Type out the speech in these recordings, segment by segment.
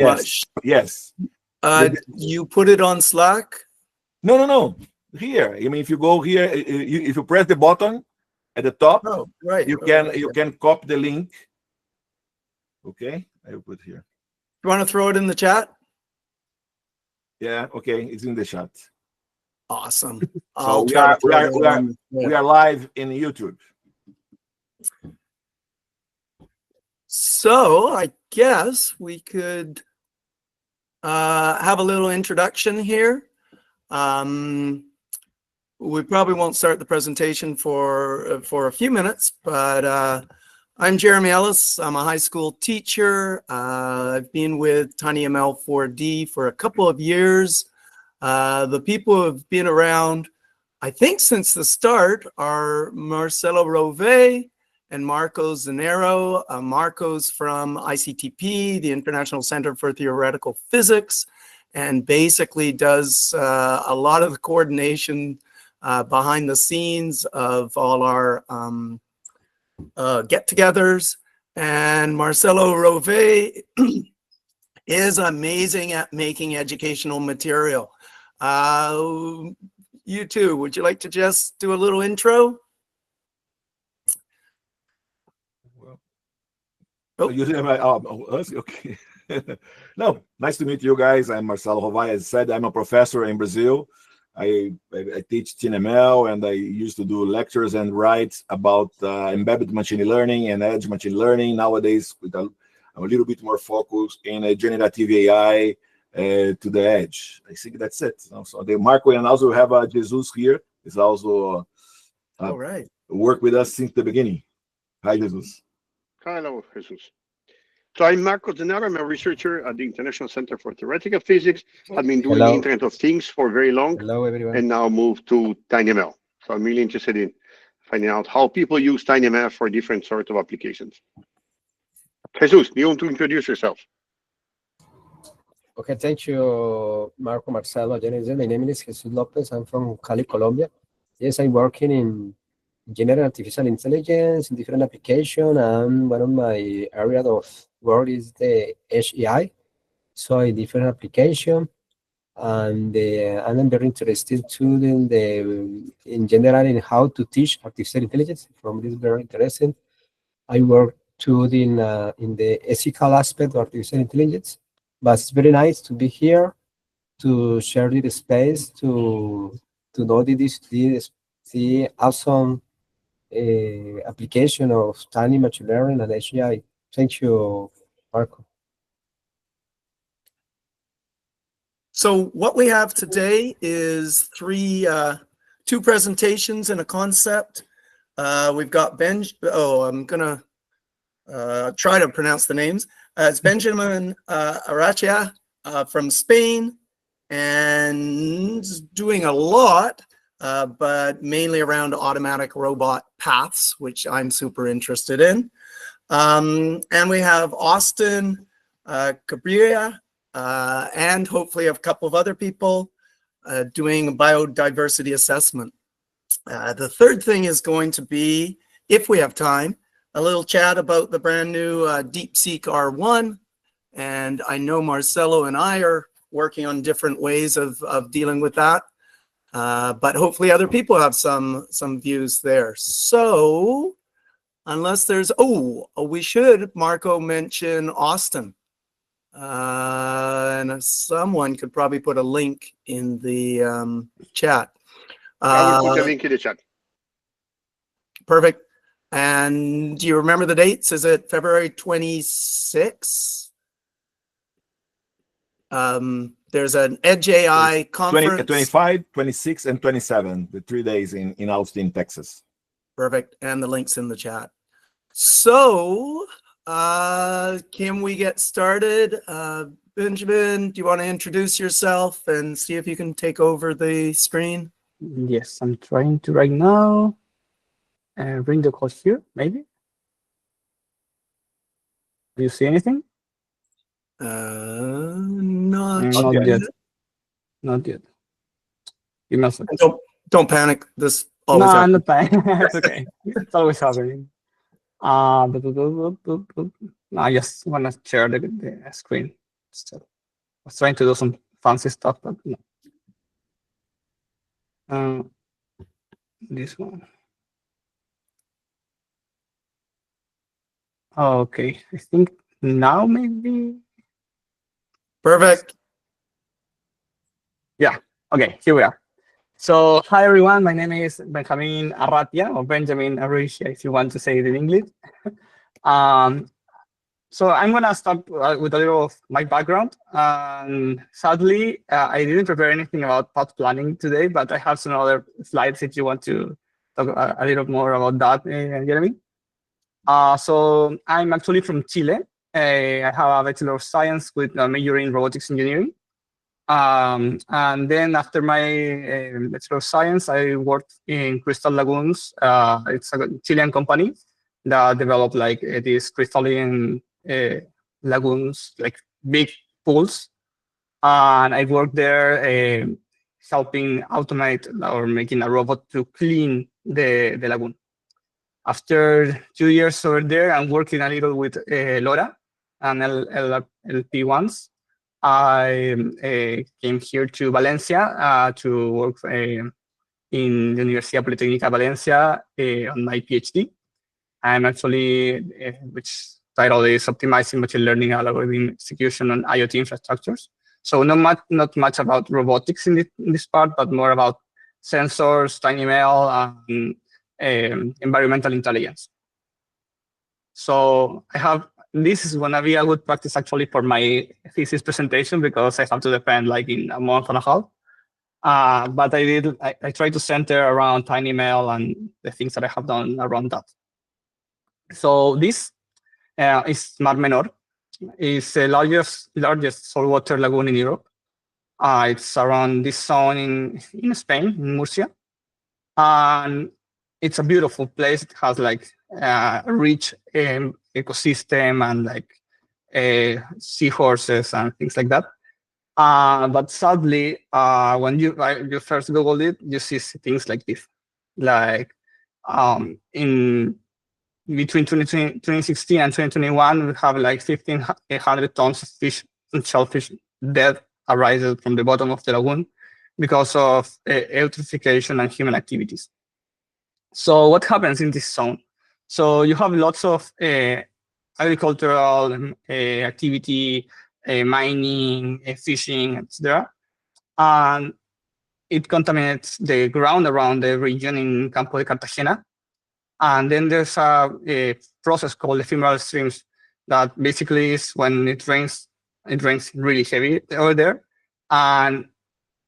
much. Yes. You put it on Slack? No. Here, I mean, if you go here, if you press the button at the top, right, you can copy the link. Okay, I will put here. You want to throw it in the chat? Yeah. Okay, it's in the chat. Awesome. So we are live in YouTube. So I guess we could have a little introduction here. We probably won't start the presentation for a few minutes, but I'm Jeremy Ellis. I'm a high school teacher. I've been with TinyML4D for a couple of years. The people who have been around, I think since the start, are Marcelo Rove and Marco Zanero. Marco's from ICTP, the International Center for Theoretical Physics, and basically does a lot of the coordination behind the scenes of all our get-togethers. And Marcelo Rove is amazing at making educational material. You too, would you like to just do a little intro? Okay. No, nice to meet you guys. I'm Marcelo Rove. As I said, I'm a professor in Brazil. I teach TinyML, and I used to do lectures and write about embedded machine learning and edge machine learning. Nowadays, with a little bit more focus in generative AI to the edge. I think that's it. So the Marco, and also have Jesus here. Is also work with us since the beginning. Hi, Jesus. Hello, Jesus. So I'm Marco Zanero. I'm a researcher at the International Center for Theoretical Physics. I've been doing the Internet of Things for very long. Hello, everyone. And now moved to TinyML. So I'm really interested in finding out how people use TinyML for different sorts of applications. Jesus, do you want to introduce yourself? Okay, thank you, Marco, Marcelo, Jennifer. My name is Jesus Lopez. I'm from Cali, Colombia. Yes, I'm working in general artificial intelligence in different applications, and one of my areas of work is the edge AI. So a different application, and I'm very interested too in general in how to teach artificial intelligence. From this, very interesting. I work too in the ethical aspect of artificial intelligence, but it's very nice to be here to share the space to know the awesome application of tiny machine learning and AI. Thank you, Marco. So what we have today is two presentations and a concept. We've got I'm gonna try to pronounce the names. It's Benjamín Arratia from Spain, and doing a lot, but mainly around automatic robot paths, which I'm super interested in. And we have Austin Kaburia, and hopefully a couple of other people doing biodiversity assessment. The third thing is going to be, if we have time, a little chat about the brand new DeepSeek R1. And I know Marcelo and I are working on different ways of dealing with that. But hopefully other people have some views there. So unless there's, we should, Marco, mention Austin. And someone could probably put a link in the chat. I will put the link in the chat. Perfect. And do you remember the dates? Is it February 26th? There's an Edge AI conference. 25, 26, and 27, the 3 days in Austin, Texas. Perfect. And the link's in the chat. So can we get started? Benjamin, do you want to introduce yourself and see if you can take over the screen? Yes, I'm trying to right now. Bring the code here, maybe. Do you see anything? Not yet. Not yet. You must. Don't panic. This always happens. I'm not panicking. It's okay. It's always happening. I just want to share the screen. So I was trying to do some fancy stuff, but no. This one. Okay, I think now maybe. Perfect. Yeah, okay, here we are. So, hi everyone, my name is Benjamín Arratia, or Benjamín Arratia, if you want to say it in English. So I'm gonna start with a little of my background. Sadly, I didn't prepare anything about path planning today, but I have some other slides if you want to talk a little more about that, Jeremy. So I'm actually from Chile. I have a Bachelor of Science with a major in robotics engineering. And then after my Bachelor of Science, I worked in Crystal Lagoons. It's a Chilean company that developed like these crystalline lagoons, like big pools. And I worked there helping automate or making a robot to clean the lagoon. After 2 years over there, I'm working a little with LoRa and LP1s. I came here to Valencia to work in the Universidad Polytechnic Valencia on my PhD. I'm actually, which title is Optimizing Machine Learning Algorithm Execution on IoT Infrastructures. So not much about robotics in this part, but more about sensors, TinyML, and environmental intelligence. So this is gonna be a good practice actually for my thesis presentation because I have to defend like in a month and a half. But I tried to center around TinyML and the things that I have done around that. So this is Mar Menor. It's the largest saltwater lagoon in Europe. It's around this zone in Spain, in Murcia. And it's a beautiful place. It has like a rich ecosystem and like seahorses and things like that. But sadly, when you first Google it, you see things like this. Like in between 2016 and 2021, we have like 1,500 tons of fish and shellfish dead arises from the bottom of the lagoon because of eutrophication and human activities. So what happens in this zone? So you have lots of agricultural activity, mining, fishing, etc. And it contaminates the ground around the region in Campo de Cartagena. And then there's a process called ephemeral streams that basically is when it rains really heavy over there. And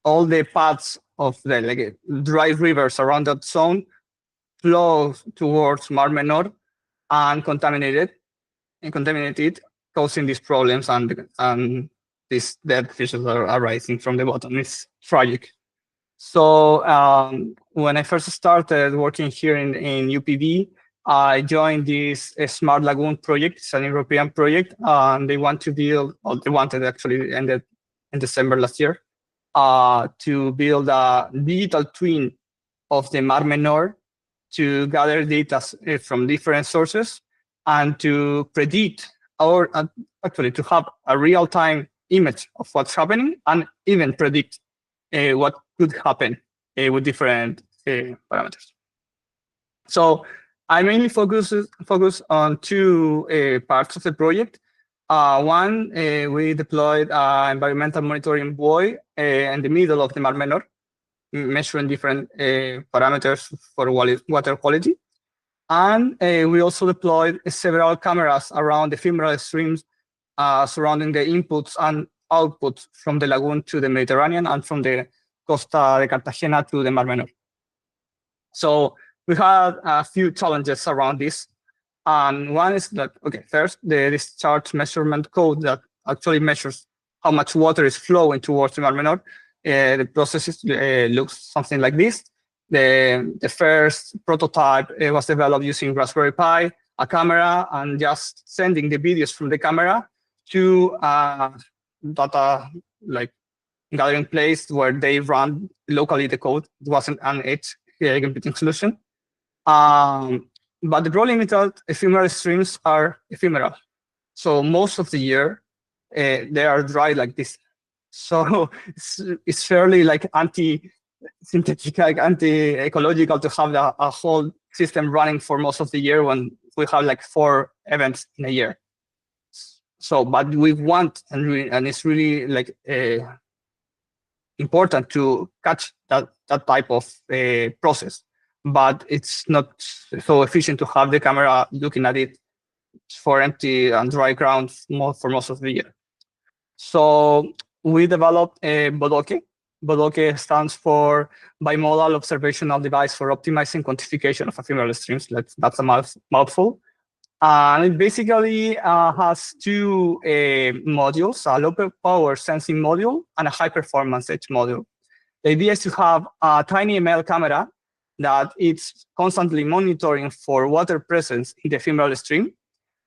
all the paths of the like dry rivers around that zone flow towards Mar Menor and contaminate it, causing these problems and these dead fishes are arising from the bottom. It's tragic. So when I first started working here in UPV, I joined this Smart Lagoon project. It's an European project, and they want to build, or they wanted actually ended in December last year, to build a digital twin of the Mar Menor to gather data from different sources and to predict or actually to have a real-time image of what's happening and even predict what could happen with different parameters. So I mainly focus on two parts of the project. One, we deployed environmental monitoring buoy in the middle of the Mar Menor, measuring different parameters for water quality. And we also deployed several cameras around the ephemeral streams surrounding the inputs and outputs from the lagoon to the Mediterranean and from the Costa de Cartagena to the Mar Menor. So we had a few challenges around this. And one is that, okay, first, the discharge measurement code that actually measures how much water is flowing towards the Mar Menor. The process looks something like this. The first prototype was developed using Raspberry Pi, a camera, and just sending the videos from the camera to data like gathering place where they run locally the code. It wasn't an edge computing solution. But the problem is that ephemeral streams are ephemeral. So most of the year, they are dry like this. So it's fairly like anti-synthetic, like anti-ecological to have a whole system running for most of the year when we have like 4 events in a year. So, but we want, and it's really like important to catch that type of process, but it's not so efficient to have the camera looking at it for empty and dry ground for most of the year. So we developed a Bodoque. Bodoque stands for Bimodal Observational Device for Optimizing Quantification of Ephemeral Streams. That's a mouthful. And it basically has 2 modules, a low power sensing module and a high performance edge module. The idea is to have a TinyML camera that it's constantly monitoring for water presence in the ephemeral stream.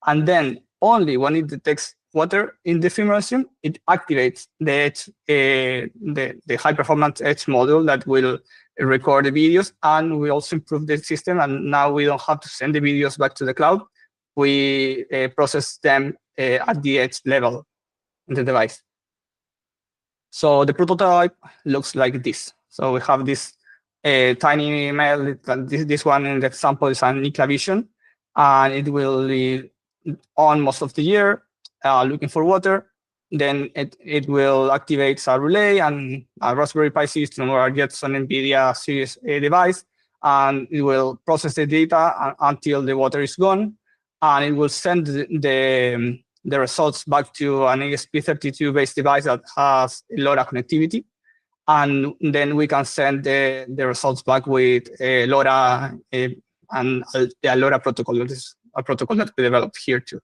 And then only when it detects water in the ephemeral stream, it activates the edge, the high performance edge module that will record the videos. And we also improve the system. And now we don't have to send the videos back to the cloud. We process them at the edge level in the device. So the prototype looks like this. So we have this TinyML, this one in the example is an Niclavision, and it will be on most of the year, looking for water. Then it will activate a relay and a Raspberry Pi system or a Jetson NVIDIA Series A device, and it will process the data until the water is gone. And it will send the results back to an ESP32-based device that has LoRa connectivity. And then we can send the results back with LoRa and the LoRa protocol. This is a protocol that we developed here too.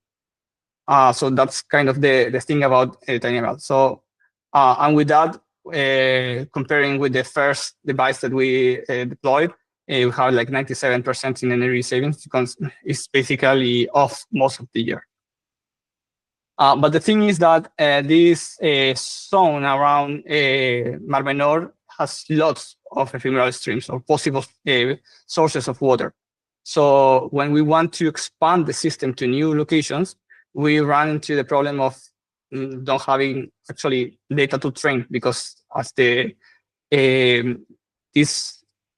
So that's kind of the thing about TinyML. So, and with that, comparing with the first device that we deployed, we have like 97% in energy savings because it's basically off most of the year. But the thing is that this zone around Mar Menor has lots of ephemeral streams or possible sources of water. So when we want to expand the system to new locations, we run into the problem of not having actually data to train, because as these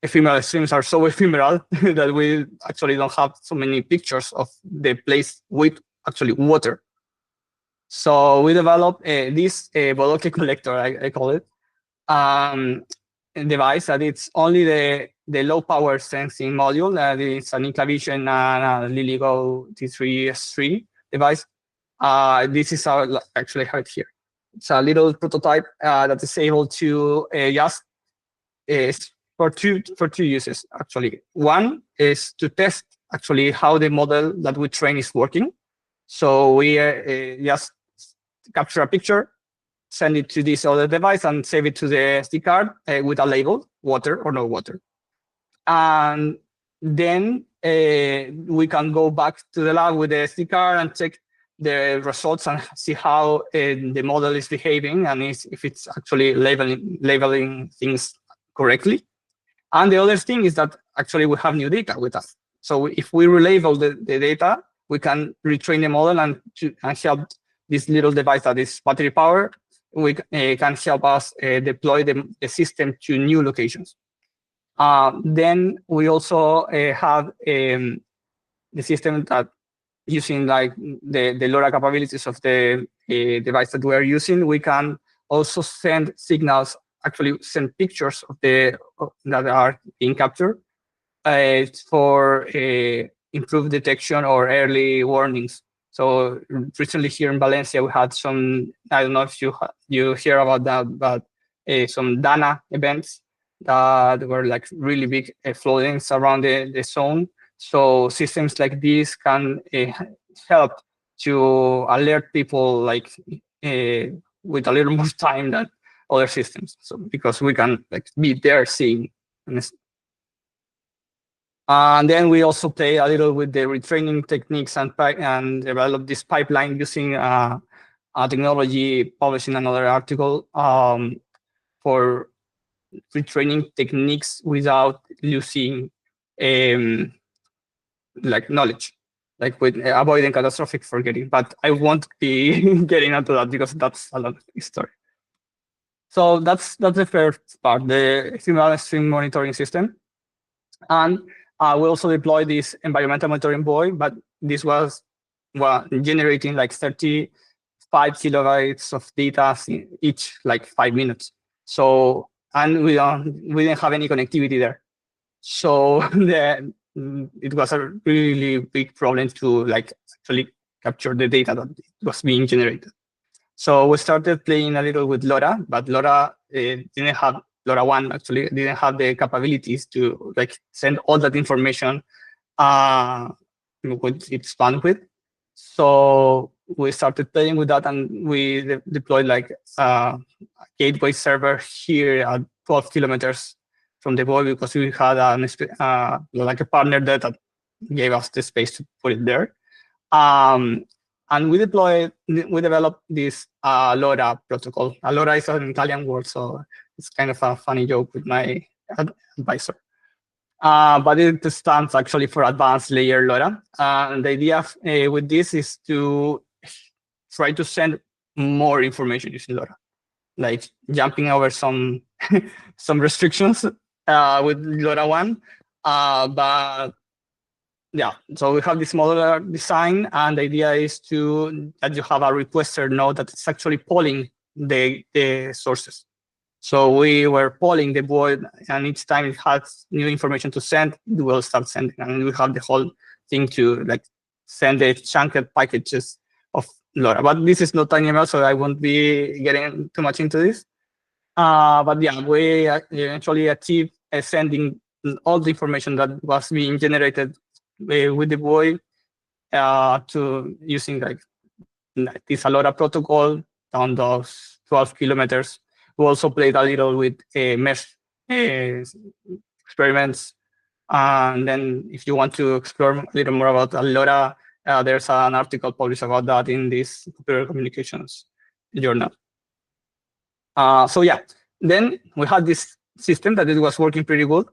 ephemeral streams are so ephemeral that we actually don't have so many pictures of the place with actually water. So we developed this Bodoque collector, I call it, device that it's only the low power sensing module. That is an Niclavision and a LilyGo T3S3 device. This is our actually right here. It's a little prototype that is able to just for two uses actually. One is to test actually how the model that we train is working. So we just capture a picture, send it to this other device, and save it to the SD card with a label, water or no water. And then we can go back to the lab with the SD card and check the results and see how the model is behaving and if it's actually labeling things correctly. And the other thing is that actually we have new data with us. So if we relabel the data, we can retrain the model and help this little device that is battery power. We can help us deploy the system to new locations. Then we also have the system that using like the LoRa capabilities of the device that we are using, we can also send signals, actually send pictures of that are being captured for improved detection or early warnings. So recently here in Valencia, we had some, I don't know if you hear about that, but some DANA events that were like really big floodings around the zone. So systems like this can help to alert people like with a little more time than other systems. So because we can like be there seeing. And then we also play a little with the retraining techniques and develop this pipeline using a technology published in another article for retraining techniques without losing like knowledge. like with avoiding catastrophic forgetting. But I won't be getting into that because that's a lot of history. So that's the first part, the thermal stream monitoring system. And we also deployed this environmental monitoring buoy, but this was generating like 35 kilobytes of data each like 5 minutes. So, and we didn't have any connectivity there. So it was a really big problem to like actually capture the data that was being generated. So we started playing a little with LoRa, but LoRa didn't have, LoRaWAN actually didn't have the capabilities to like send all that information with its bandwidth. So we started playing with that, and we deployed like a gateway server here at 12 kilometers from the buoy, because we had like a partner that gave us the space to put it there. And we developed this LoRa protocol. LoRa is an Italian word, so it's kind of a funny joke with my advisor. But it stands actually for Advanced Layer LoRa. And the idea with this is to try to send more information using LoRa, like jumping over some some restrictions with LoRaWAN. But yeah, so we have this modular design, and the idea is that you have a requester node that is actually polling the sources. So we were polling the buoy, and each time it has new information to send, it will start sending, and we have the whole thing to like send the chunked packages of LoRa. But this is not TinyML, so I won't be getting too much into this. But yeah, we eventually achieved sending all the information that was being generated with the buoy to using like this LoRa protocol down those 12 kilometers. We also played a little with mesh experiments. And then if you want to explore a little more about LoRa, there's an article published about that in this Computer Communications journal. So yeah, then we had this system that it was working pretty good,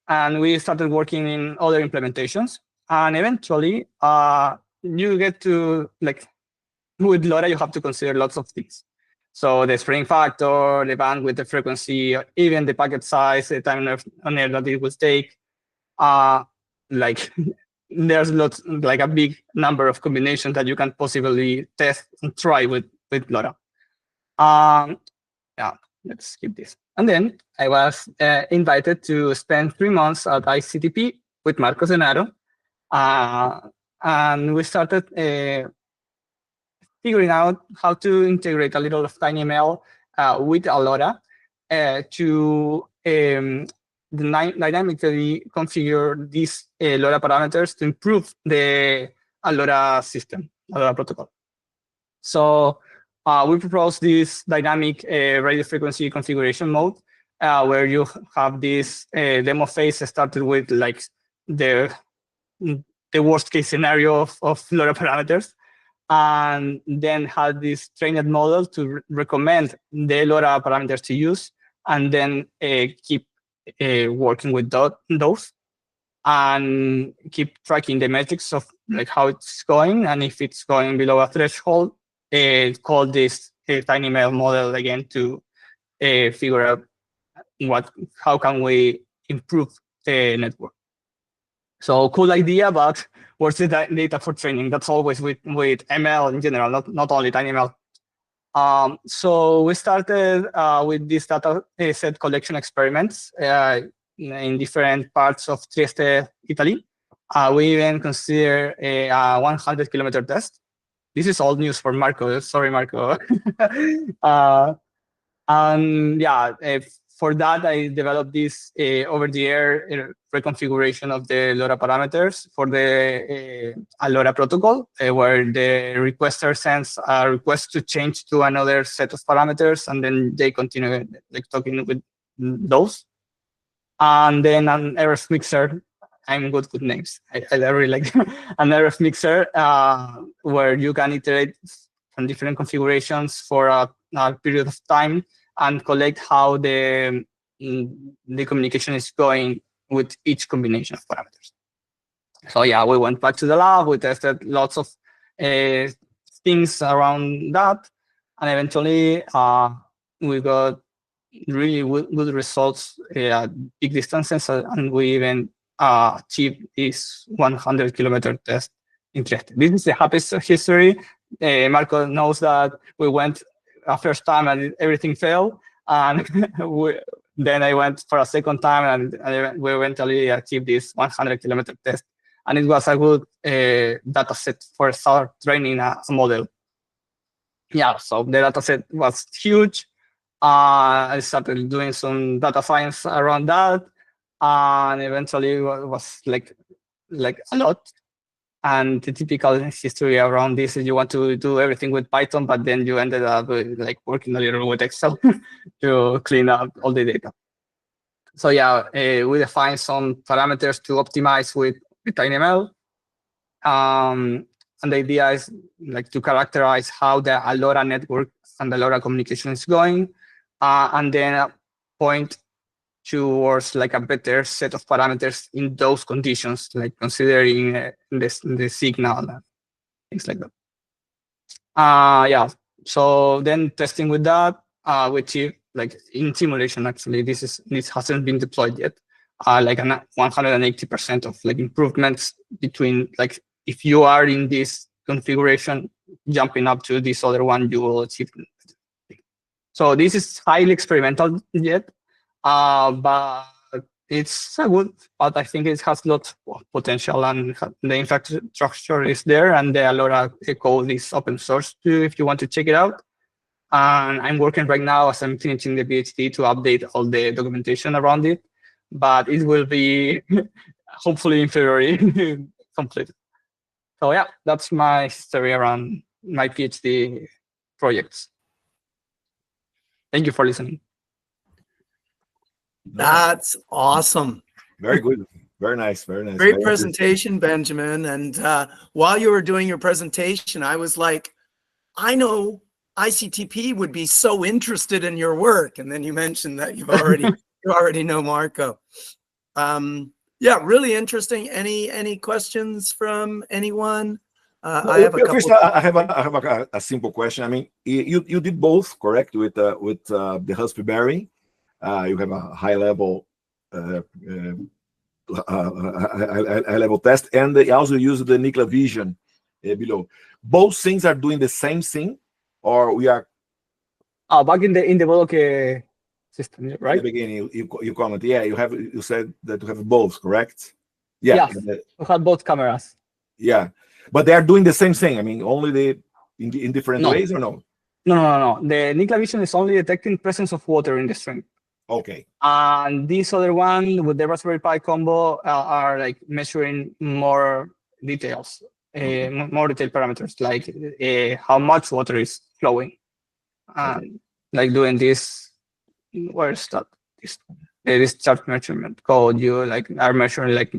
and we started working in other implementations. And eventually, you get to, like, with LoRa, you have to consider lots of things. So the spreading factor, the bandwidth, the frequency, even the packet size, the time on air that it will take. Like, there's lots, like a big number of combinations that you can possibly test and try with LoRa. Yeah, let's skip this. And then I was invited to spend 3 months at ICTP with Marco Zenaro. And we started figuring out how to integrate a little of TinyML with LoRa to dynamically configure these LoRa parameters to improve the LoRa system, LoRa protocol. So we proposed this dynamic radio frequency configuration mode, where you have this demo phase started with like the worst case scenario of LoRa parameters, and then had this trained model to recommend the LoRa parameters to use, and then keep working with those, and keep tracking the metrics of like how it's going, and if it's going below a threshold, call this TinyML model again to figure out how can we improve the network. So cool idea, but what's the data for training? That's always with ML in general, not only TinyML. So we started with this data set collection experiments in different parts of Trieste, Italy. We even consider a 100-kilometer test. This is old news for Marco. Sorry, Marco. And yeah, for that, I developed this over-the-air reconfiguration of the LoRa parameters for the LoRa protocol, where the requester sends a request to change to another set of parameters, and then they continue like talking with those. And then an RF mixer. I'm good with names. I really like an RF mixer where you can iterate from different configurations for a period of time and collect how the communication is going with each combination of parameters. So yeah, we went back to the lab. We tested lots of things around that, and eventually we got really good results at big distances, and we even achieved this 100-kilometer test in Trieste. This is the happiest history. Marco knows that we went a first time and everything failed, and then I went for a second time, and we eventually achieved this 100-kilometer test. And it was a good data set for start training a model. Yeah, so the data set was huge. I started doing some data science around that, and eventually it was like a lot. And the typical history around this is you want to do everything with Python, but then you ended up like working a little with Excel to clean up all the data. So yeah, we defined some parameters to optimize with TinyML. And the idea is like to characterize how the LoRa network and the LoRa communication is going, and then point towards like a better set of parameters in those conditions, like considering the signal and things like that. Yeah. So then testing with that, we achieved like in simulation. Actually, this hasn't been deployed yet. Like 180% of like improvements between like if you are in this configuration, jumping up to this other one, you will achieve. So this is highly experimental yet, but it's a good. But I think it has lots of potential, and the infrastructure is there, and the LoRa code is open source too if you want to check it out. And I'm working right now as I'm finishing the PhD to update all the documentation around it, but it will be hopefully in February completed. So yeah, that's my story around my PhD projects. Thank you for listening. That's awesome. Very good. Very nice. Very nice. Great presentation, Benjamin. And while you were doing your presentation, I was like, I know ICTP would be so interested in your work. And then you mentioned that you already know Marco. Yeah, really interesting. Any questions from anyone? I have a couple. First, I have a simple question. I mean, you did both, correct? With the Raspberry, you have a high level test, and they also use the NiklaVision below. Both things are doing the same thing, or we are? Back in the block system, right? At the beginning, you comment. Yeah, you said that you have both, correct? Yeah. Yes, we have both cameras. Yeah. But they are doing the same thing. I mean, only in different ways, or no? No. The NiklaVision is only detecting presence of water in the stream. Okay. And this other one with the Raspberry Pi combo are like measuring more details, more detailed parameters, like how much water is flowing, and like doing this. Where is that? This chart measurement code. You like are measuring like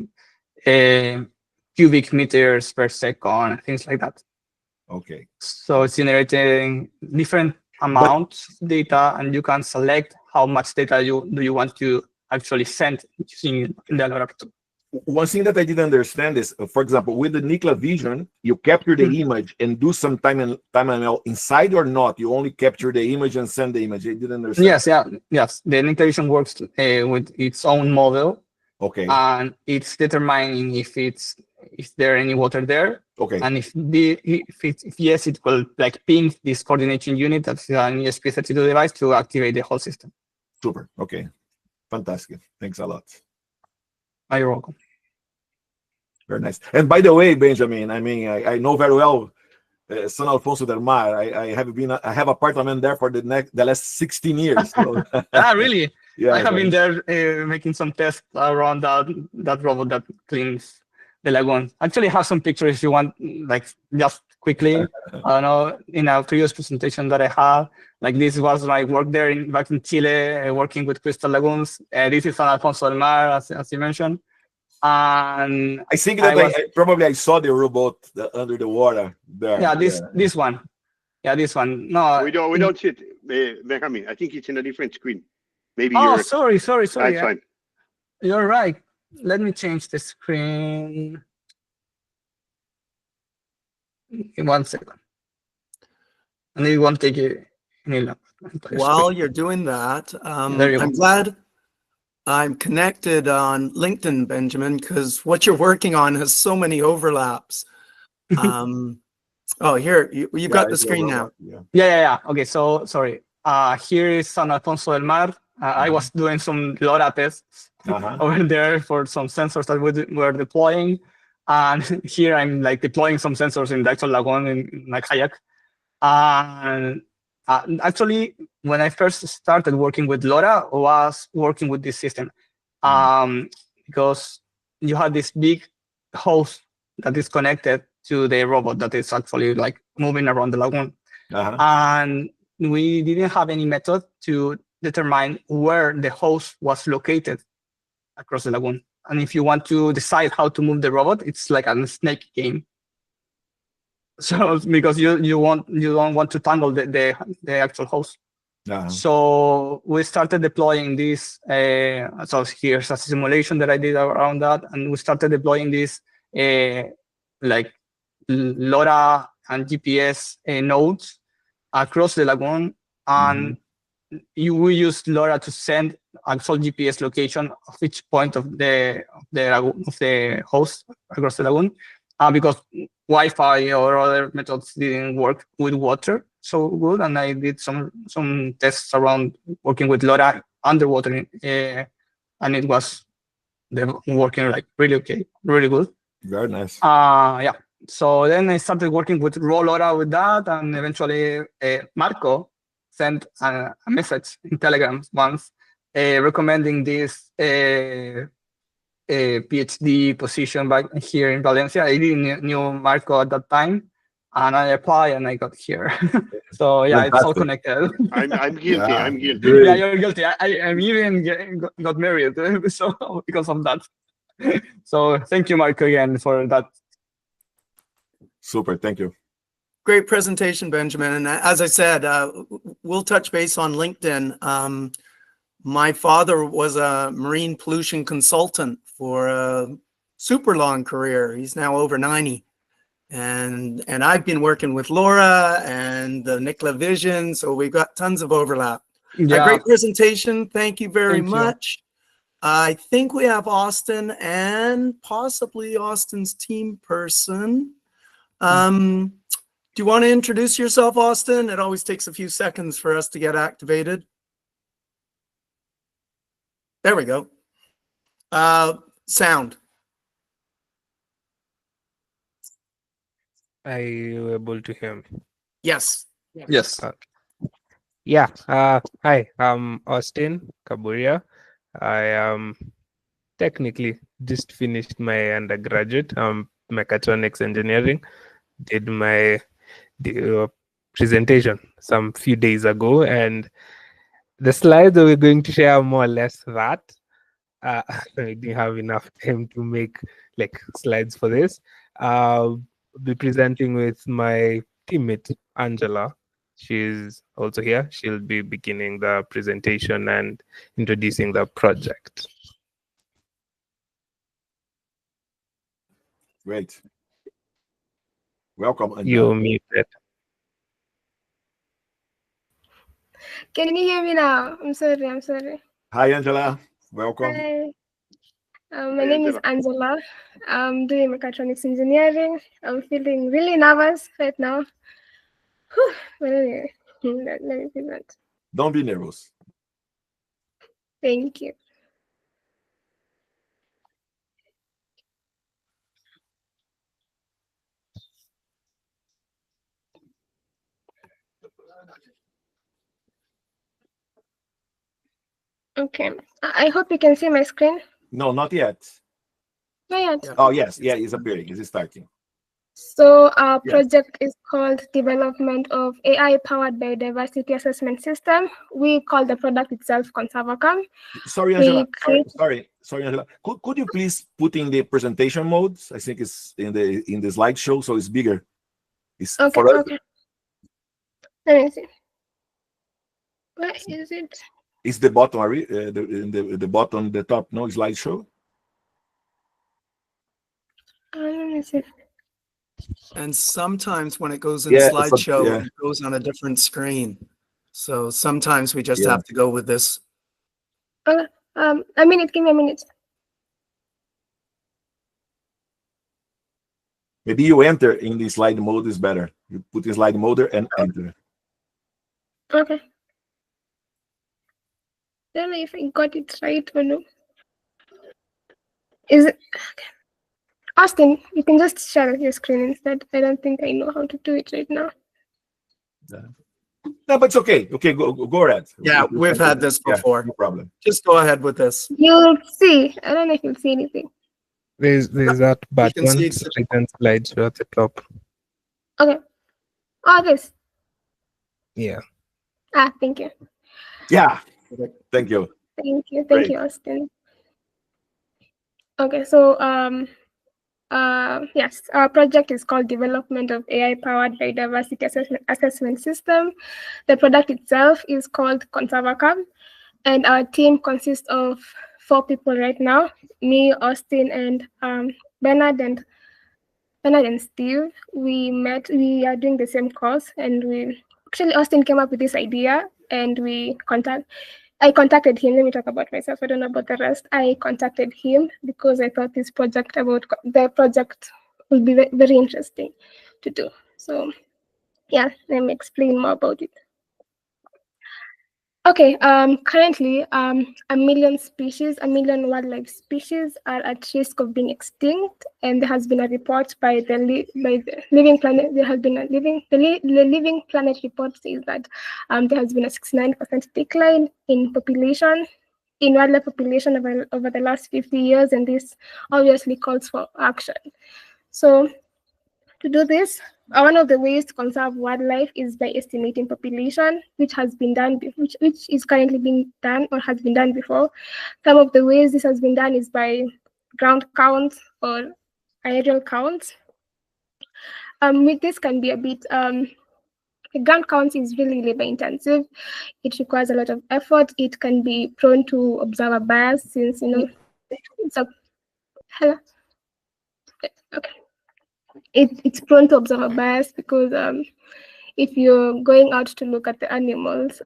cubic meters per second, things like that. Okay. So it's generating different amounts of data, and you can select how much data do you want to actually send using the LoRa. One thing that I didn't understand is, for example, with the NiklaVision, you capture the image and do some TinyML inside or not? You only capture the image and send the image. I didn't understand. Yes. The NiklaVision works with its own model. Okay. And it's determining if there any water there. Okay. And if yes, it will like ping this coordination unit, that's an ESP32 device, to activate the whole system. Super. Okay. Fantastic. Thanks a lot. You're welcome. Very nice. And by the way, Benjamin, I mean, I know very well San Alfonso del Mar. I have apartment there for the last 16 years. So. Really? Yeah, I have been there making some tests around that robot that cleans the lagoon. Actually, I have some pictures if you want, like just quickly. I don't know, in a previous presentation that I had, like this was my work there back in Chile, working with crystal lagoons. This is San Alfonso del Mar, as you mentioned. And I think that I saw the robot under the water there. Yeah, this one. Yeah, this one. No, we don't see it, Benjamin. I think it's in a different screen. Maybe. Sorry. That's fine. You're right. Let me change the screen. in 1 second. And it won't take you any longer. While you're doing that, There you I'm go. glad I'm connected on LinkedIn, Benjamin, because what you're working on has so many overlaps. Oh, here, you've got the screen now. Yeah. Okay, so sorry. Here is San Alfonso del Mar. I was doing some LoRa tests over there for some sensors that we were deploying. And here I'm like deploying some sensors in the actual lagoon in my kayak. And actually, when I first started working with LoRa, I was working with this system because you had this big host that is connected to the robot that is actually like moving around the lagoon. And we didn't have any method to determine where the host was located across the lagoon. And if you want to decide how to move the robot, it's like a snake game. So because you don't want to tangle the actual host. So we started deploying this. So here's a simulation that I did around that, and we started deploying this like LoRa and GPS nodes across the lagoon, and we use LoRa to send actual GPS location of each point of the host across the lagoon, because Wi-Fi or other methods didn't work with water so good, and I did some tests around working with LoRa underwater, and it was working like really okay, really good. Very nice. Yeah. So then I started working with raw LoRa with that, and eventually Marco sent a message in Telegram once recommending this PhD position back here in Valencia. I didn't knew Marco at that time, and I applied and I got here. So yeah, it's all connected. I'm guilty. I'm guilty. Yeah, you're guilty. I'm even got married so because of that. So thank you, Marco, again for that. Super, thank you. Great presentation, Benjamin. And as I said, we'll touch base on LinkedIn. My father was a marine pollution consultant for a super long career. He's now over 90. And I've been working with LoRa and the Nikla Vision, so we've got tons of overlap. Yeah. A great presentation. Thank you very Thank you. much. I think we have Austin and possibly Austin's team person. Do you want to introduce yourself, Austin? It always takes a few seconds for us to get activated. There we go. Sound. Are you able to hear me? Yes. Yes. Yeah. Hi, I'm Austin Kaburia. I technically just finished my undergraduate, mechatronics engineering. Did my presentation some few days ago, and the slides that we're going to share are more or less that. I didn't have enough time to make like slides for this. I'll be presenting with my teammate Angela. She's also here. She'll be beginning the presentation and introducing the project. Great. Welcome. You're muted. Can you hear me now? I'm sorry. Hi, Angela. Welcome. Hi. My name is Angela. I'm doing mechatronics engineering. I'm feeling really nervous right now. Whew. But anyway, let me present. Don't be nervous. Thank you. Okay. I hope you can see my screen. No, not yet. Not yet. Oh, yes. Yeah, it's appearing. It's starting. So our project is called Development of AI-Powered Biodiversity Assessment System. We call the product itself Conservacam. Sorry, Angela. Sorry, Angela. Could you please put in the presentation modes? I think it's in the slideshow, so it's bigger. It's okay. Okay. Let me see. Where is it? It's the bottom, the bottom, the top. No slideshow. Let me see. And sometimes when it goes in Yeah, slideshow, yeah. it goes on a different screen. So sometimes we just Yeah. have to go with this. A minute, give me a minute. Maybe you enter in the slide mode is better. You put in slide mode and enter. Okay. I don't know if I got it right or no. Is it okay. Austin, you can just share your screen instead. I don't think I know how to do it right now. No, but it's okay. Okay, go ahead. Yeah, we've had this before. No problem. Just go ahead with this. You'll see. I don't know if you'll see anything. There's that button, see it. second slideshow at the top. Okay. Oh, this. Yeah. Thank you. Yeah. Thank you. Thank you. Thank Great. you, Austin. Okay, so yes, our project is called Development of AI-powered Biodiversity Assessment System. The product itself is called ConservaCam, and our team consists of 4 people right now: me, Austin, and Bernard and Steve. We are doing the same course, and actually Austin came up with this idea, and I contacted him. Let me talk about myself. I don't know about the rest. I contacted him because I thought the project would be very interesting to do. So yeah, let me explain more about it. Okay, currently, 1 million wildlife species are at risk of being extinct, and there has been a report by the Living Planet. There has been the Living Planet report says that there has been a 69% decline in wildlife population over the last 50 years, and this obviously calls for action. So to do this, one of the ways to conserve wildlife is by estimating population, which is currently being done or has been done before. Some of the ways this has been done is by ground counts or aerial counts. With this can be a bit, ground counts is really labor intensive. It requires a lot of effort. It can be prone to observer bias since, hello. Okay. It's prone to observer bias because if you're going out to look at the animals,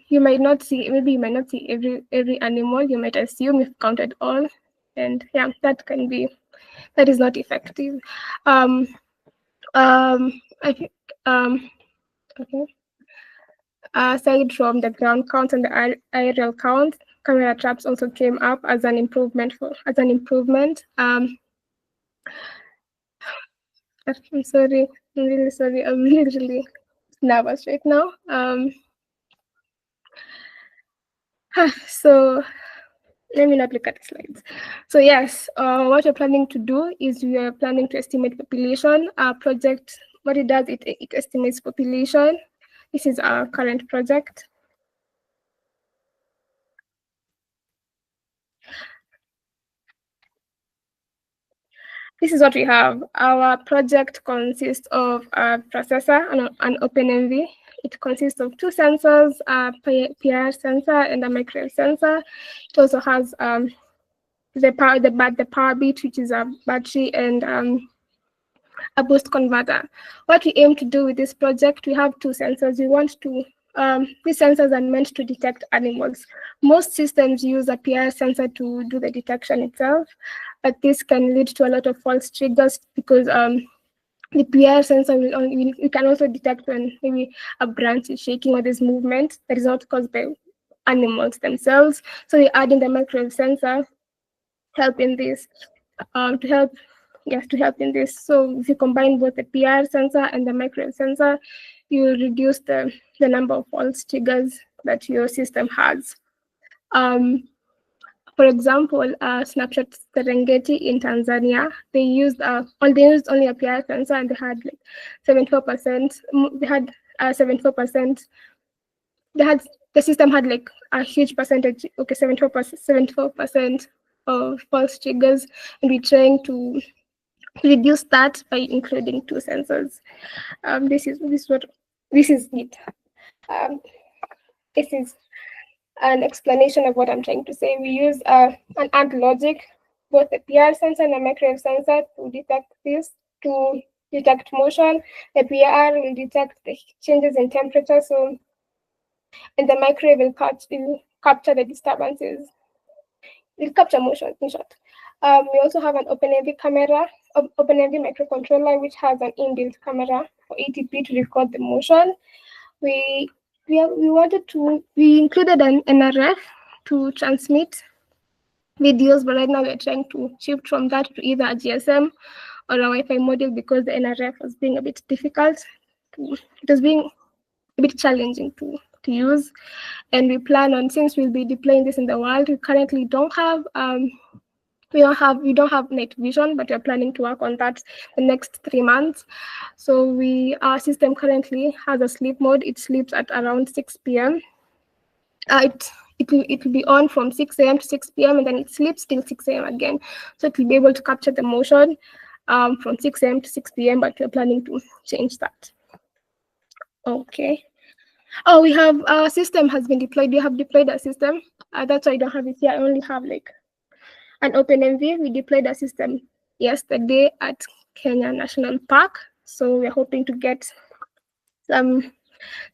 you might not see every animal. You might assume you've counted all, and yeah, that is not effective. I think okay. Aside from the ground count and the aerial count, camera traps also came up as an improvement. I'm sorry. I'm really sorry. I'm really nervous right now. So let me not look at the slides. So yes, what we're planning to do is we are planning to estimate population. Our project, what it does, it estimates population. This is our current project. This is what we have. Our project consists of a processor and an OpenMV. It consists of 2 sensors, a PR sensor and a microwave sensor. It also has the power bit, which is a battery, and a boost converter. What we aim to do with this project, we have 2 sensors. These sensors are meant to detect animals. Most systems use a PR sensor to do the detection itself, but this can lead to a lot of false triggers because the PR sensor you can also detect when maybe a branch is shaking or there's movement that is not caused by animals themselves. So we add in the microwave sensor help in this to help in this. So if you combine both the PR sensor and the microwave sensor, you will reduce the number of false triggers that your system has. For example, Snapshot Serengeti in Tanzania, they used only a PR sensor, and they had like 74%. They had 74%. The system had like a huge percentage. Okay, 74% of false triggers, and we're trying to reduce that by including 2 sensors. This is it. This is an explanation of what I'm trying to say. We use an AND logic, both the PR sensor and the microwave sensor, to detect this, to detect motion. The PIR will detect the changes in temperature. So, and the microwave will capture the disturbances. It will capture motion, in short. We also have an OpenMV camera, OpenMV microcontroller, which has an inbuilt camera for ATP to record the motion. We included an NRF to transmit videos, but right now we're trying to shift from that to either a GSM or a Wi-Fi module because the NRF was being a bit difficult. It was being a bit challenging to use, and we plan on, since we'll be deploying this in the world, we currently don't have we don't have night vision, but we're planning to work on that the next 3 months. So our system currently has a sleep mode. It sleeps at around 6 p.m. It will be on from 6 a.m. to 6 p.m. and then it sleeps till 6 a.m. again. So it will be able to capture the motion from 6 a.m. to 6 p.m. But we're planning to change that. Okay. Oh, our system has been deployed. We have deployed a system. That's why I don't have it here. I only have like an OpenMV. We deployed a system yesterday at Kenya National Park. So we're hoping to get some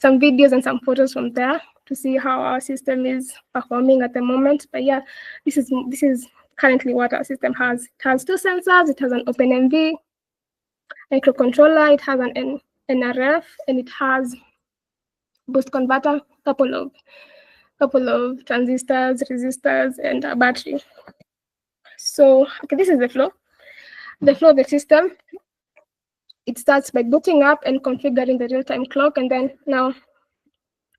videos and some photos from there to see how our system is performing at the moment. But yeah, this is currently what our system has. It has 2 sensors. It has an OpenMV microcontroller. It has an NRF, and it has boost converter, couple of transistors, resistors, and a battery. So okay, this is the flow. The flow of the system. It starts by booting up and configuring the real-time clock, and then now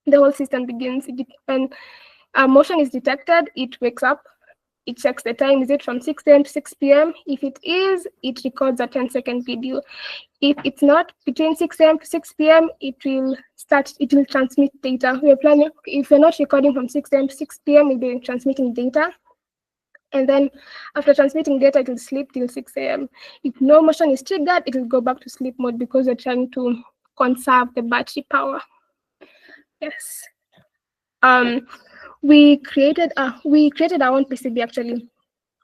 the whole system begins. When motion is detected, it wakes up. It checks the time. Is it from 6 a.m. to 6 p.m.? If it is, it records a 10-second video. If it's not between 6 a.m. to 6 p.m., it will transmit data. We're planning, if we're not recording from 6 a.m. to 6 p.m., we'll be transmitting data. And then after transmitting data, it will sleep till 6 a.m. If no motion is triggered, it will go back to sleep mode because we're trying to conserve the battery power. Yes. We created our own PCB actually.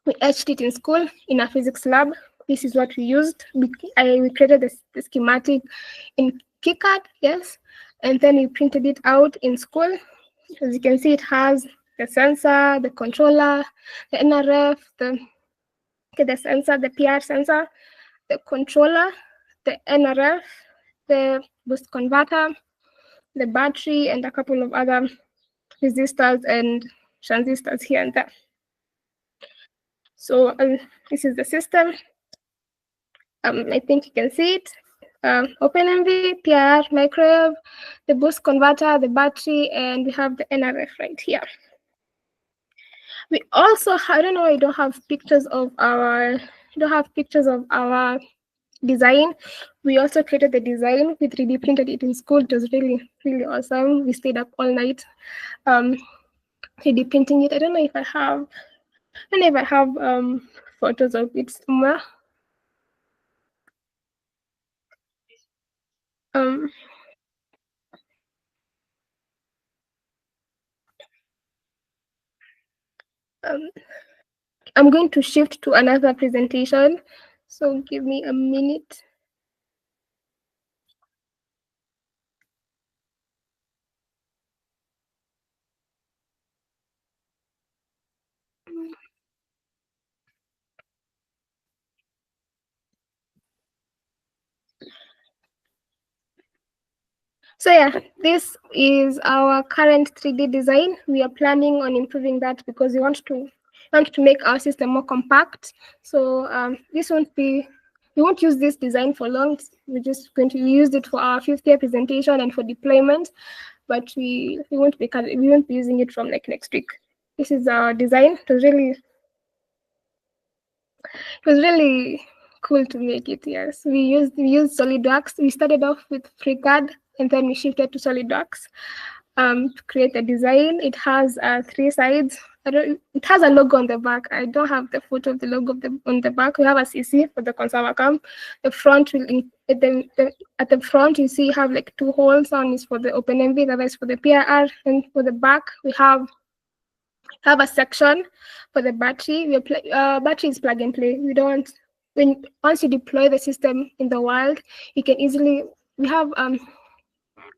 We etched it in school in a physics lab. This is what we used. We created the schematic in KiCad, yes, and then we printed it out in school. As you can see, it has the sensor, the controller, the NRF, the sensor, the PR sensor, the controller, the NRF, the boost converter, the battery, and a couple of other resistors and transistors here and there. So this is the system. I think you can see it. OpenMV, PIR, microwave, the boost converter, the battery, and we have the NRF right here. We also, I don't know, I don't have pictures of our design. We also created the design. We 3D printed it in school. It was really, really awesome. We stayed up all night 3D printing it. I don't know if I have photos of it somewhere. I'm going to shift to another presentation, so give me a minute. So yeah, this is our current 3D design. We are planning on improving that because we want to make our system more compact. So we won't use this design for long. We're just going to use it for our 5th year presentation and for deployment, but we won't be using it from like next week. This is our design. It was really cool to make it. Yes, we used SolidWorks. We started off with FreeCAD and then we shifted to SolidWorks to create the design. It has 3 sides. It has a logo on the back. I don't have the photo of the logo on the back. We have a CC for the conserver cam. The front will at the front you see you have like 2 holes. One is for the OpenMV, the other is for the PIR, and for the back we have a section for the battery. Battery is plug and play. We don't once you deploy the system in the wild, you can easily,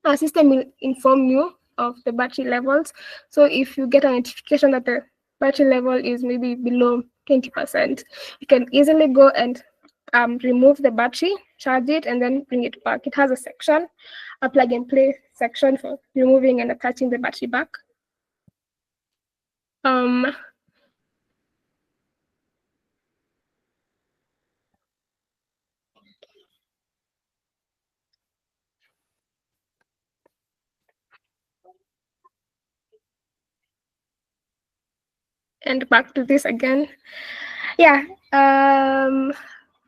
our system will inform you of the battery levels. So if you get a notification that the battery level is maybe below 20%, you can easily go and remove the battery, charge it, and then bring it back. It has a section, a plug and play section for removing and attaching the battery back. And back to this again. Yeah,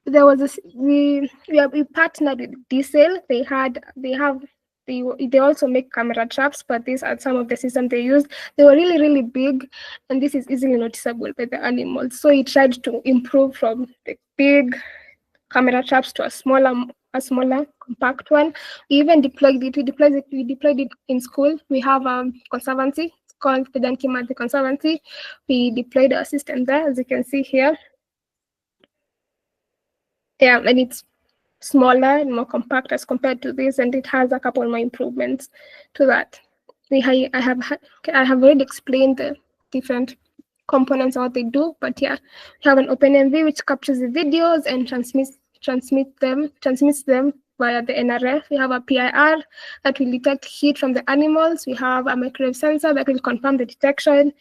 there was this, we partnered with Diesel. They also make camera traps, but these are some of the systems they used. They were really, really big, and this is easily noticeable by the animals. So he tried to improve from the big camera traps to a smaller compact one. We even deployed it. We deployed it in school. We have a conservancy. It's called the Kimathi Conservancy. We deployed our system there, as you can see here. Yeah, and it's smaller and more compact as compared to this, and it has a couple more improvements to that. I have already explained the different components of what they do, but yeah, we have an OpenMV which captures the videos and transmits them via the NRF. We have a PIR that will detect heat from the animals. We have a microwave sensor that will confirm the detection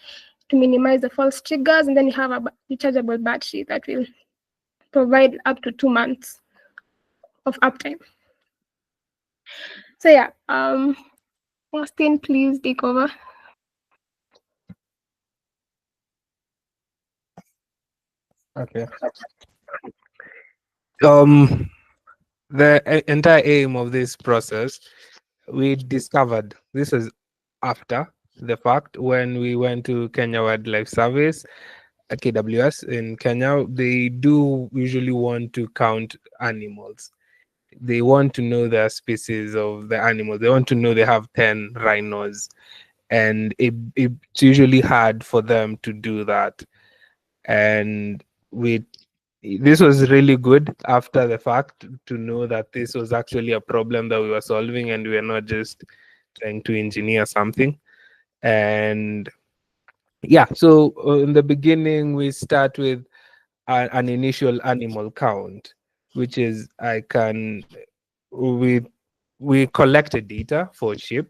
to minimize the false triggers, and then we have a rechargeable battery that will provide up to 2 months of uptime. So yeah, Austin, please take over. Okay. The entire aim of this process, we discovered this is after the fact when we went to Kenya Wildlife Service, KWS in Kenya. They do usually want to count animals. They want to know the species of the animals. They want to know they have 10 rhinos, and it's usually hard for them to do that. And this was really good after the fact to know that this was actually a problem that we were solving, and we were not just trying to engineer something. And yeah, so in the beginning we start with an initial animal count, which is we collected data for sheep,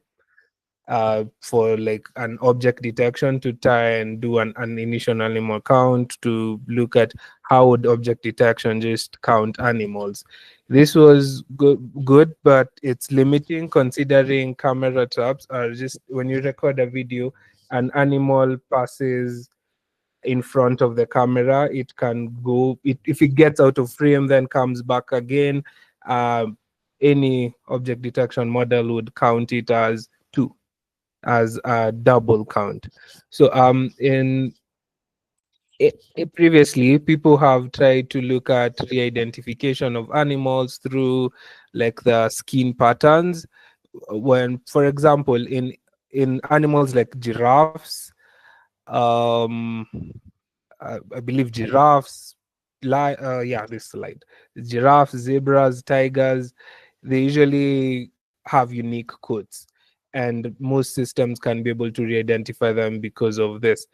for like an object detection to try and do an initial animal count to look at how would object detection just count animals. This was good, but it's limiting considering camera traps are just when you record a video, an animal passes in front of the camera, it can go, if it gets out of frame, then comes back again. Any object detection model would count it as 2, as a double count. So previously, people have tried to look at re-identification of animals through like the skin patterns. When, for example, in animals like giraffes, I believe giraffes, this slide. Giraffes, zebras, tigers, they usually have unique coats, and most systems can be able to re-identify them because of this.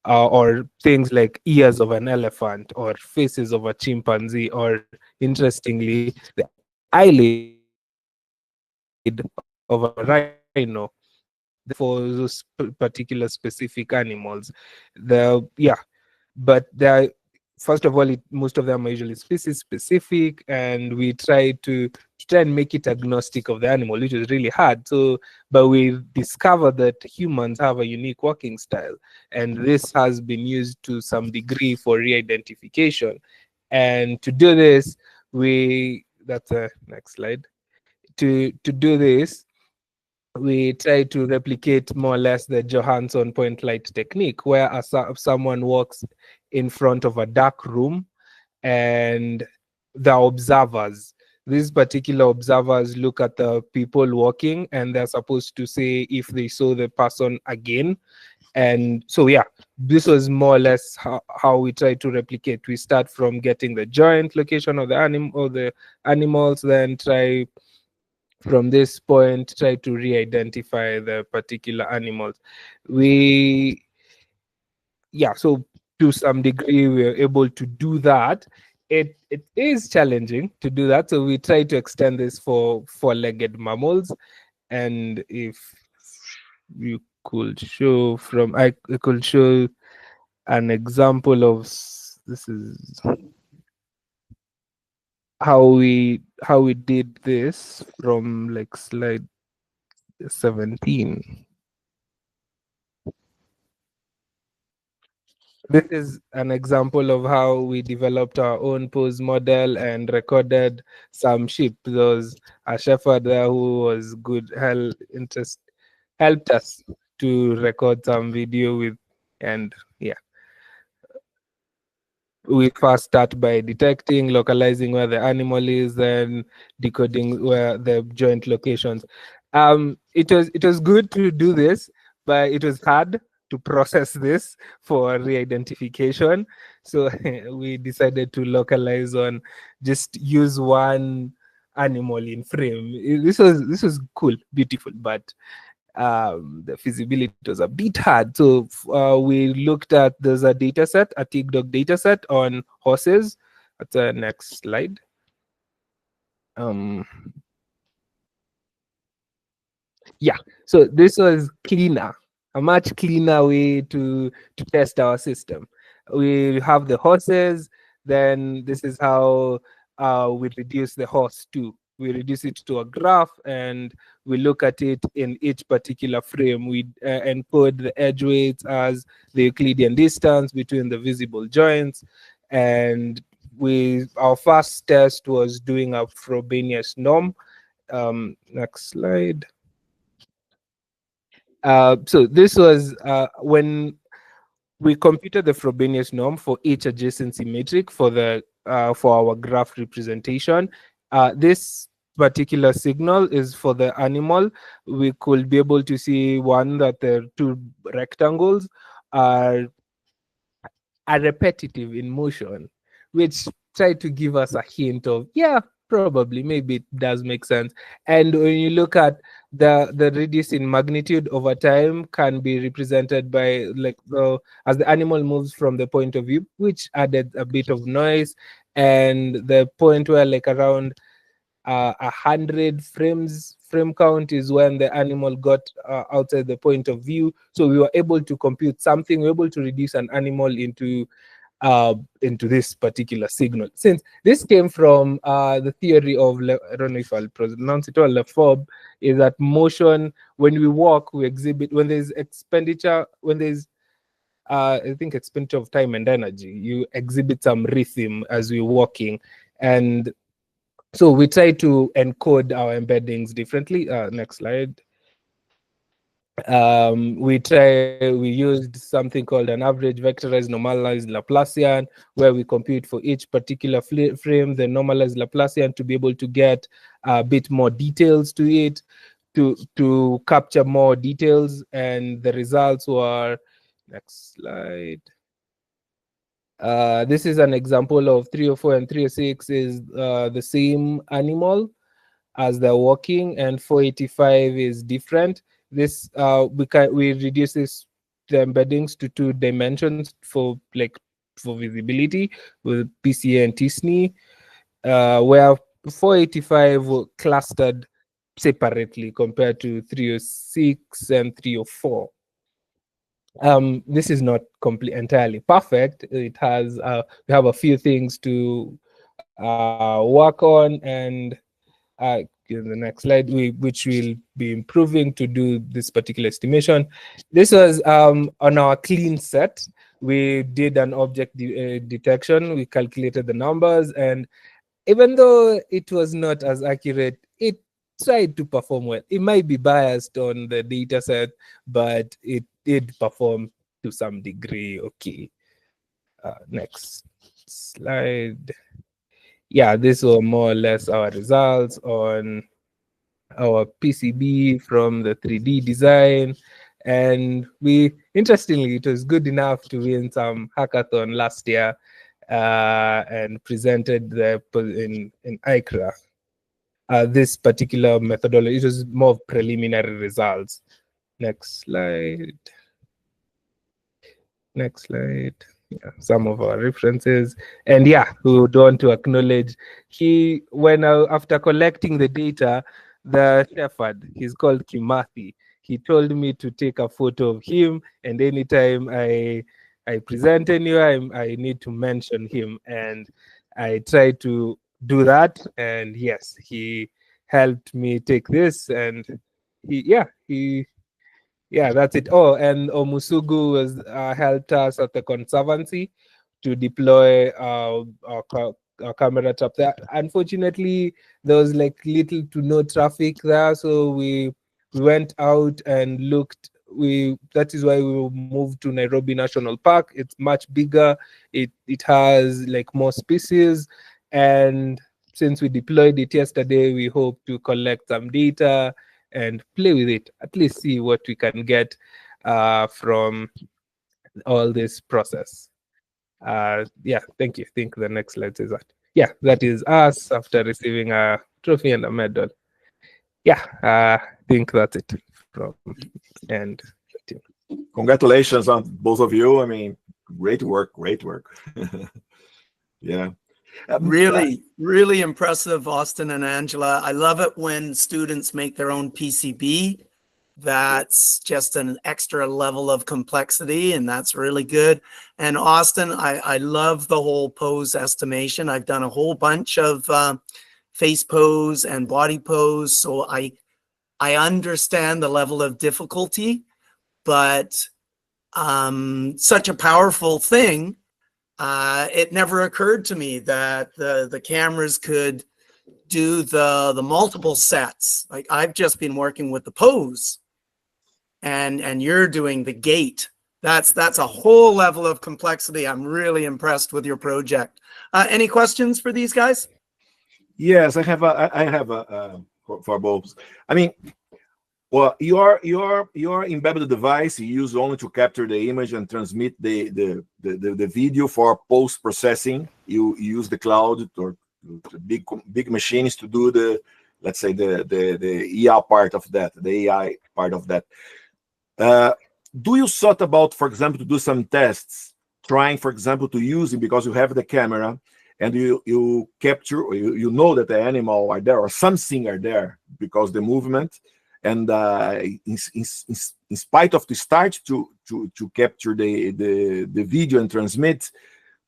Or things like ears of an elephant or faces of a chimpanzee, or interestingly, the eyelid of a rhino, for those particular specific animals. But they're, first of all, most of them are usually species specific, and we try and make it agnostic of the animal, which is really hard. But we discovered that humans have a unique walking style, and this has been used to some degree for re-identification. And to do this, that's the next slide. To do this, we try to replicate more or less the Johansson point light technique, where someone walks in front of a dark room, and the observers, these particular observers, look at the people walking, and they're supposed to say if they saw the person again. And so, yeah, this was more or less how we try to replicate. We start from getting the joint location of the animals, then try from this point, try to re-identify the particular animals. So to some degree, we are able to do that. It is challenging to do that. So we try to extend this for four-legged mammals. And if you could show I could show an example of this is how we did this from like slide 17. This is an example of how we developed our own pose model and recorded some sheep. There was a shepherd there who was good, helped us to record some video with, and yeah. We first start by detecting, localizing where the animal is, then decoding where the joint locations. It was good to do this, but it was hard to process this for re-identification. So we decided to localize on just use one animal in frame. This was cool, beautiful, but the feasibility was a bit hard. So we looked at, there's a data set, a TikTok data set on horses. That's the next slide. Yeah, so this was cleaner, a much cleaner way to test our system. We have the horses, then this is how we reduce the horse too. We reduce it to a graph and we look at it in each particular frame. We encode the edge weights as the Euclidean distance between the visible joints. And our first test was doing a Frobenius norm. Next slide. So this was when we computed the Frobenius norm for each adjacency metric for our graph representation. This particular signal is for the animal. We could be able to see that the two rectangles are repetitive in motion, which tried to give us a hint of, yeah, probably, maybe it does make sense. And when you look at the reduce in magnitude over time can be represented by as the animal moves from the point of view, which added a bit of noise. And the point where like around 100 frame count is when the animal got outside the point of view. So we were able to compute something. We were able to reduce an animal into this particular signal. Since this came from the theory of, I don't know if I'll pronounce it well, Lefebvre, is that motion, when we walk, we exhibit, when there's expenditure, when there's I think expenditure of time and energy, you exhibit some rhythm as we're walking. And so we try to encode our embeddings differently. Next slide. We used something called an average vectorized normalized Laplacian, where we compute for each particular frame the normalized Laplacian to be able to get a bit more details to it, to capture more details. And the results were, next slide. This is an example of 304 and 306 is the same animal as they're walking, and 485 is different. This we reduce the embeddings to 2 dimensions for visibility with PCA and TSNE, where 485 were clustered separately compared to 306 and 304. This is not entirely perfect. It has we have a few things to work on, and in the next slide, which we'll be improving to do this particular estimation. This was on our clean set. We did an object detection. We calculated the numbers, and even though it was not as accurate, it tried to perform well. It might be biased on the data set, but it did perform to some degree. Okay. Next slide. Yeah, these were more or less our results on our PCB from the 3D design. And we, interestingly, it was good enough to win some hackathon last year and presented in ICRA. This particular methodology, it was more of preliminary results. Next slide. Next slide. Yeah, some of our references. And yeah, we would want to acknowledge after collecting the data, the shepherd, he's called Kimathi. He told me to take a photo of him, and anytime I present anywhere, I need to mention him. And I tried to do that. And yes, he helped me take this, and yeah, that's it. Oh, and Omusugu helped us at the Conservancy to deploy our camera trap there. Unfortunately, there was like little to no traffic there, so we went out and looked. That is why we moved to Nairobi National Park. It's much bigger. It has like more species, and since we deployed it yesterday, we hope to collect some data and play with it, at least see what we can get from all this process. Yeah, thank you. I think the next slide is that. Yeah, that is us after receiving a trophy and a medal. Yeah, I think that's it from and Congratulations on both of you. I mean, great work, great work. Yeah. Really, really impressive, Austin and Angela. I love it when students make their own PCB. That's just an extra level of complexity, and that's really good. And Austin, I love the whole pose estimation. I've done a whole bunch of face pose and body pose, so I understand the level of difficulty, but such a powerful thing. It never occurred to me that the cameras could do the multiple sets. Like, I've just been working with the pose, and you're doing the gait. That's a whole level of complexity. I'm really impressed with your project. Any questions for these guys? Yes, I have a for both. I mean, well, your embedded device you use only to capture the image and transmit the video for post processing. You use the cloud or big machines to do the, let's say, the ER part of that, the AI part of that. Do you thought about, for example, to do some tests, trying, for example, to use it because you have the camera and you capture, or you know that the animal are there or something are there because the movement. And in spite of the start to capture the video and transmit,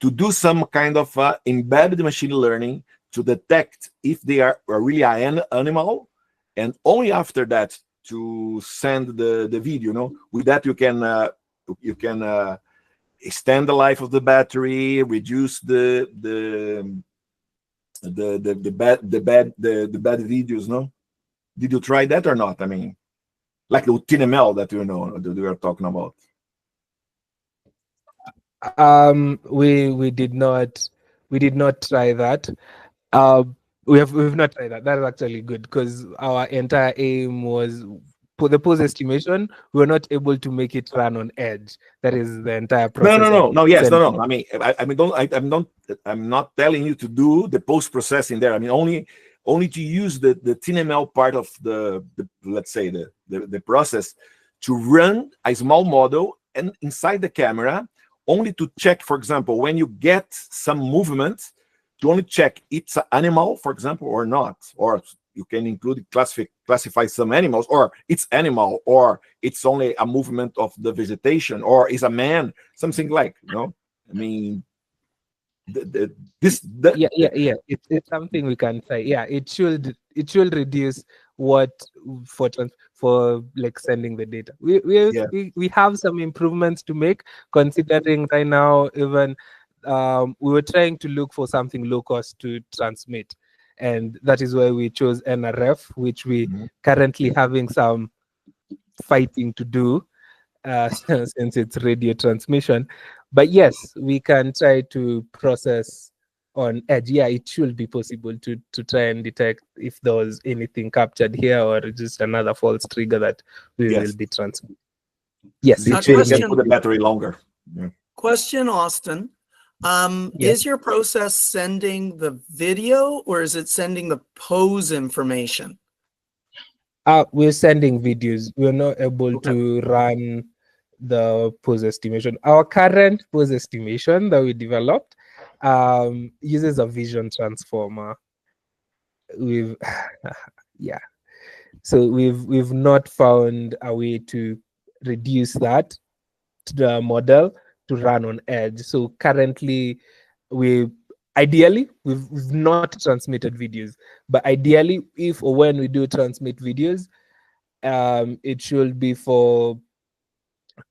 to do some kind of embedded machine learning to detect if they are really an animal, and only after that to send the video. You know, with that you can extend the life of the battery, reduce the bad videos. No. Did you try that or not? I mean, like the TinyML that that we are talking about. We did not try that. We've not tried that. That is actually good, because our entire aim was for the pose estimation. We were not able to make it run on edge. That is the entire process. No. I mean, I'm not telling you to do the post processing there. I mean, only to use the TinyML part of the let's say the process to run a small model and inside the camera, only to check, for example, when you get some movement, to only check it's an animal, for example, or not, or you can include classify some animals, or it's animal, or it's only a movement of the vegetation, or is a man, something like, I mean, it's something we can say. Yeah, it should reduce what for like sending the data. We have some improvements to make, considering right now even we were trying to look for something low cost to transmit, and that is why we chose NRF, which we currently having some fighting to do since it's radio transmission. But yes, we can try to process on edge. Yeah, it should be possible to try and detect if there was anything captured here or just another false trigger that we will be transmitting. Yes, A it will question. make Put the battery longer. Yeah. Question, Austin. Yes. Is your process sending the video or is it sending the pose information? We're sending videos. We're not able Okay. to run the pose estimation. Our current pose estimation that we developed uses a vision transformer. We've yeah. So we've not found a way to reduce that to the model to run on edge. So currently we've not transmitted videos, but ideally if or when we do transmit videos, it should be for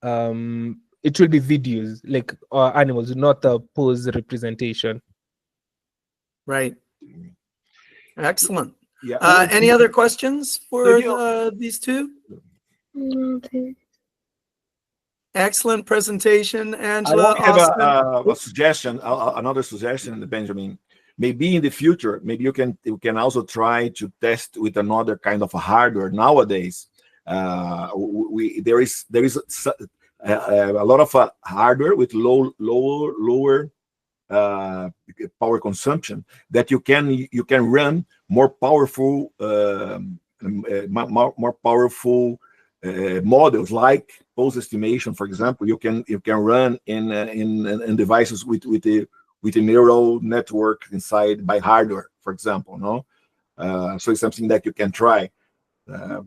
it will be videos like animals, not a pose representation. Right. Excellent. Yeah. Any other questions for Maybe these two? Okay. Excellent presentation, Angela. I have Austin. a suggestion, another suggestion, Benjamin. Maybe in the future, maybe you can also try to test with another kind of hardware. Nowadays, there is a lot of hardware with lower power consumption that you can run more powerful models like pose estimation, for example. You can run in devices with a neural network inside by hardware, for example. No, so it's something that you can try. Do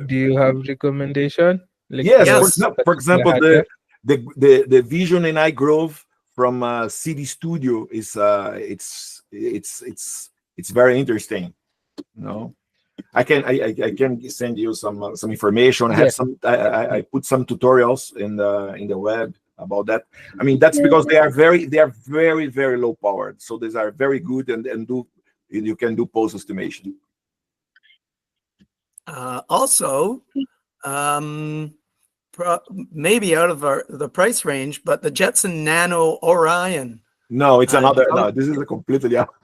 you have recommendation? Like Yes, Yes. for example, the Vision in iGrove from CD Studio is it's very interesting. You know, I can send you some information. I have I put some tutorials in the web about that. I mean, that's because they are very low powered. So these are very good and you can do pose estimation. Also, maybe out of the price range, but the Jetson Nano Orion. No, it's another. No, this is a completely out.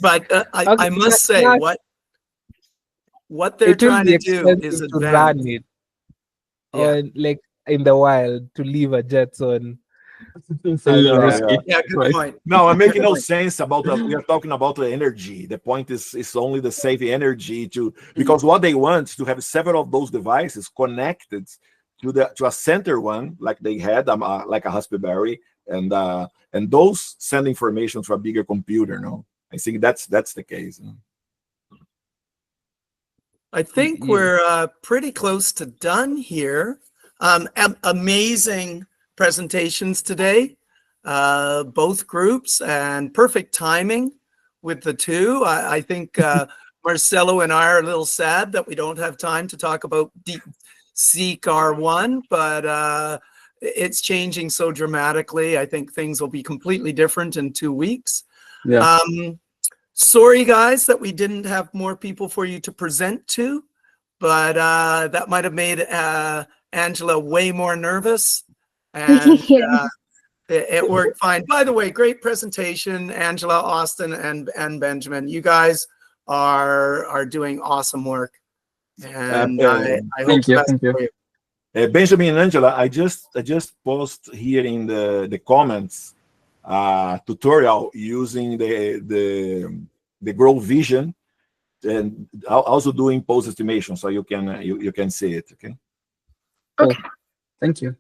But I must say, what they're it will trying be to do is expensive to run advanced. it Yeah. on like in the wild to leave a Jetson. It's a little risky. Yeah, good Right. point. No, I'm making no sense about we are talking about the energy. The point is only the save energy because what they want is to have several of those devices connected to a center one, like they had like a Raspberry, and those send information to a bigger computer. No, I think that's the case. I think we're pretty close to done here. Amazing presentations today, both groups, and perfect timing with the two. I think Marcelo and I are a little sad that we don't have time to talk about DeepSeek R1, but it's changing so dramatically. I think things will be completely different in 2 weeks. Yeah. Sorry, guys, that we didn't have more people for you to present to, but that might have made Angela way more nervous, and it worked fine. By the way, great presentation, Angela, Austin, and Benjamin. You guys are doing awesome work, and I hope the best for you. Benjamin and Angela, I just post here in the comments tutorial using the Grow Vision and also doing pose estimation, so you can see it. Okay. Okay. Thank you.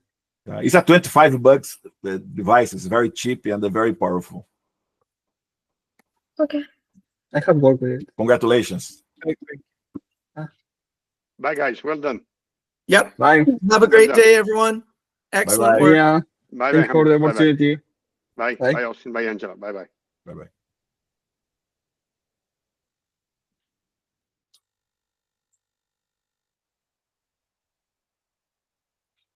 It's a $25 device. It's very cheap and very powerful. Okay. I have worked with it. Congratulations. Bye, guys. Well done. Yep. Bye. Have a great day, everyone. Excellent Bye-bye. work. Yeah. Bye. Thanks for the opportunity. Bye. Bye. Bye, Austin. Bye, Angela. Bye. Bye-bye.